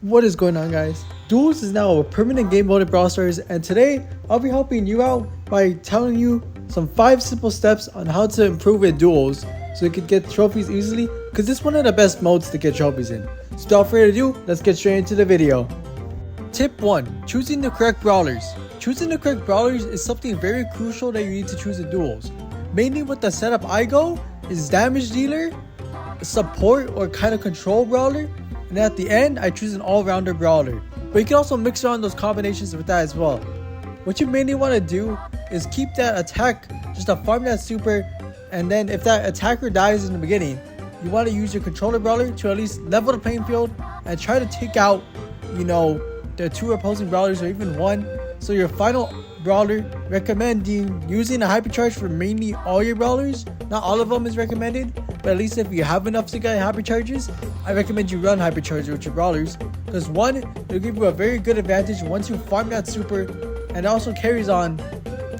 What is going on, guys? Duels is now a permanent game mode in Brawl Stars, and today I'll be helping you out by telling you some 5 simple steps on how to improve in Duels so you can get trophies easily, because it's one of the best modes to get trophies in. So without further ado, let's get straight into the video. Tip 1. Choosing the correct brawlers. Choosing the correct brawlers is something very crucial that you need to choose in Duels. Mainly with the setup I go is damage dealer, support or kind of control brawler, and at the end I choose an all-rounder brawler. But you can also mix around those combinations with that as well. What you mainly want to do is keep that attack just to farm that super, and then if that attacker dies in the beginning, you want to use your controller brawler to at least level the playing field and try to take out, the 2 opposing brawlers or even 1. So your final brawler, recommending using a hypercharge for mainly all your brawlers. Not all of them is recommended, but at least if you have enough to get hypercharges, I recommend you run hypercharge with your brawlers, because 1, it'll give you a very good advantage once you farm that super, and it also carries on.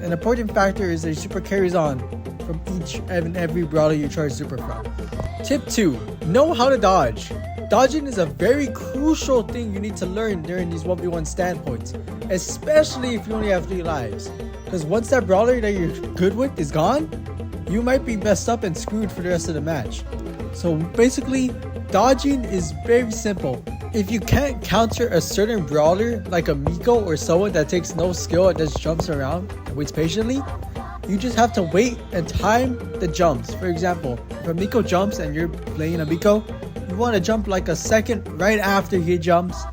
An important factor is that your super carries on from each and every brawler you charge super from. Tip 2. Know how to dodge. Dodging is a very crucial thing you need to learn during these 1v1 standpoints, especially if you only have 3 lives, because once that brawler that you're good with is gone, you might be messed up and screwed for the rest of the match. So basically, dodging is very simple. If you can't counter a certain brawler like a Miko or someone that takes no skill and just jumps around and waits patiently, you just have to wait and time the jumps. For example, if a Miko jumps and you're playing a Miko, you want to jump like a second right after he jumps,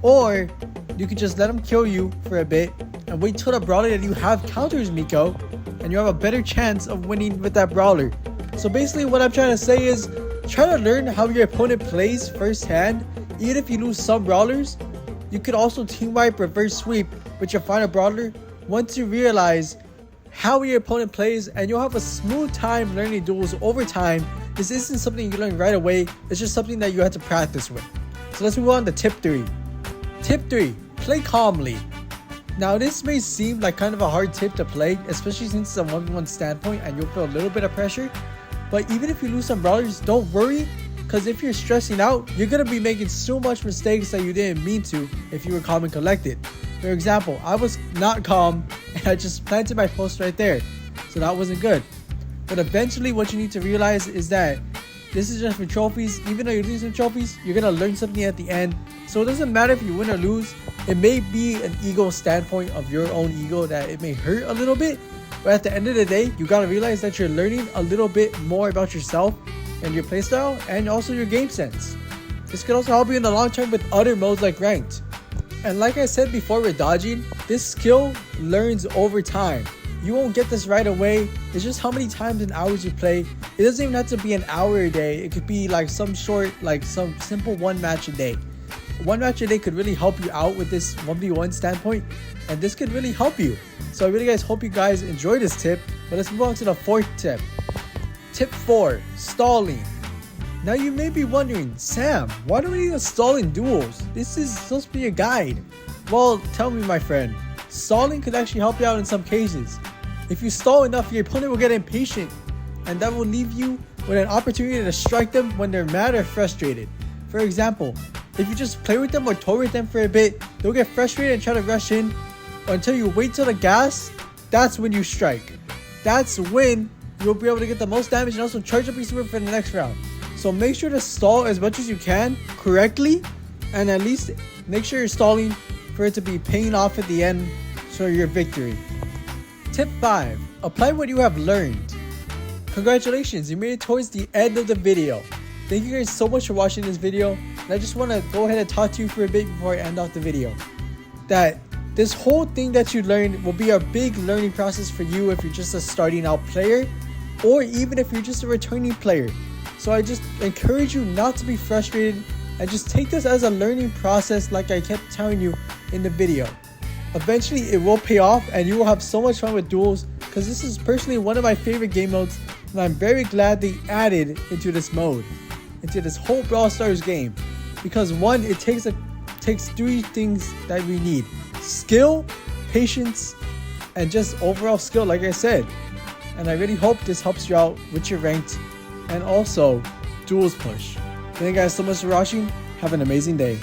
or you can just let him kill you for a bit and wait till the brawler that you have counters Miko, and you have a better chance of winning with that brawler. So basically what I'm trying to say is, try to learn how your opponent plays firsthand. Even if you lose some brawlers, you could also team wipe reverse sweep with your final brawler once you realize how your opponent plays, and you'll have a smooth time learning duels over time. This isn't something you learn right away, it's just something that you have to practice with. So let's move on to tip 3. Tip 3. Play calmly. Now this may seem like kind of a hard tip to play, especially since it's a 1v1 standpoint and you'll feel a little bit of pressure. But even if you lose some brawlers, don't worry, because if you're stressing out, you're going to be making so much mistakes that you didn't mean to if you were calm and collected. For example, I was not calm and I just planted my post right there, so that wasn't good. But eventually what you need to realize is that this is just for trophies. Even though you're losing trophies, you're going to learn something at the end. So it doesn't matter if you win or lose. It may be an ego standpoint of your own ego that it may hurt a little bit, but at the end of the day, you got to realize that you're learning a little bit more about yourself and your playstyle and also your game sense. This could also help you in the long term with other modes like ranked. And like I said before with dodging, this skill learns over time. You won't get this right away. It's just how many times and hours you play. It doesn't even have to be an hour a day. It could be like some short, like some simple 1 match a day. 1 match a day could really help you out with this 1v1 standpoint, and this could really help you. So I really hope you guys enjoy this tip. But let's move on to the 4th tip. Tip 4. Stalling. Now you may be wondering, Sam, why do we need to stall in duels? This is supposed to be a guide. Well, tell me, my friend. Stalling could actually help you out in some cases. If you stall enough, your opponent will get impatient, and that will leave you with an opportunity to strike them when they're mad or frustrated. For example, if you just play with them or toy with them for a bit, they'll get frustrated and try to rush in until you wait till the gas. That's when you strike. That's when you'll be able to get the most damage and also charge up your super for the next round. So make sure to stall as much as you can correctly, and at least make sure you're stalling for it to be paying off at the end for your victory. Tip 5. Apply what you have learned. Congratulations, you made it towards the end of the video. Thank you guys so much for watching this video. And I just want to go ahead and talk to you for a bit before I end off the video. That this whole thing that you learned will be a big learning process for you if you're just a starting out player, or even if you're just a returning player. So I just encourage you not to be frustrated and just take this as a learning process, like I kept telling you in the video. Eventually it will pay off and you will have so much fun with duels, because this is personally one of my favorite game modes, and I'm very glad they added into this mode, into this whole Brawl Stars game. Because 1, it takes 3 things that we need: skill, patience, and just overall skill, like I said. And I really hope this helps you out with your ranked and also duels push. Thank you guys so much for watching. Have an amazing day.